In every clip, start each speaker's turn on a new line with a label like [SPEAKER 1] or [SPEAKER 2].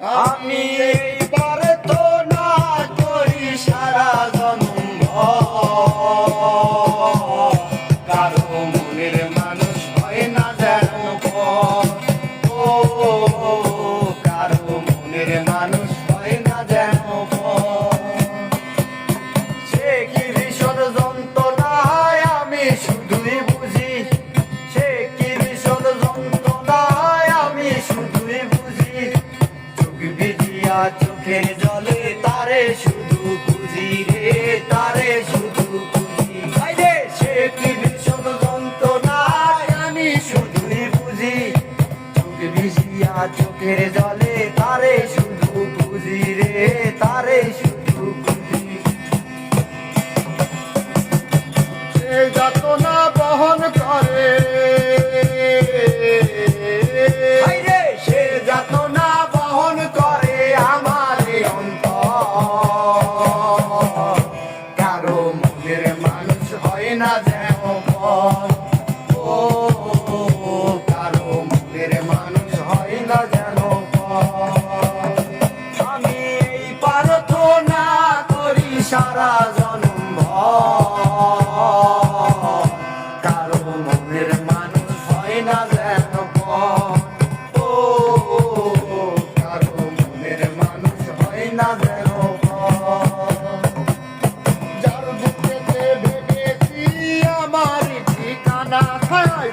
[SPEAKER 1] আমি এইবার তো না করি সারা জন্ম কারো মনের মানুষ হয় না যেন ও কারো মনের মানুষ হয় না যেন সে কি ভীষণ যন্ত্রণায় আমি শুধুই বুঝি সে কি ভীষণ যন্ত্রণায় আমি শুধুই বুঝি চোখ ভিজিয়া চোখের জলে তারে শুধু বুঝি রে তারে শুধু বুঝি রে সে কি ভীষণ যন্ত্রণায় আমি শুধুই বুঝি চোখ ভিজিয়া চোখের জলে তারে শুধু বুঝি রে তারে শুধু বুঝি সে যাতনা বহন করে সে যাতনা বহন করে আমার অন্তর কারো মনের মানুষ হয় না যেন ও কারো মনের মানুষ হয় না যেন আমি এই প্রার্থনা করি সারা জন্ম কারো মনের মানুষ হয় না যেন ও কারো মনের মানুষ হয় না যেন যার বুকেতে ভেবেছি আমার ঠিকানা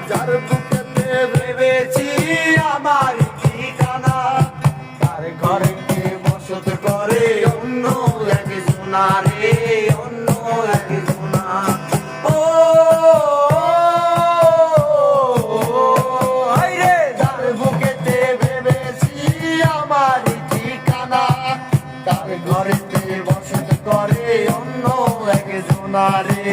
[SPEAKER 1] যার বুকেতে ভেবেছি আমার ঠিকানা তার ঘরে বসত করে অন্য একজনা রে অন্য একজনা ও রে যার বুকেতে ভেবেছি আমার ঠিকানা তার ঘরেতে বসত করে অন্য একজনা রে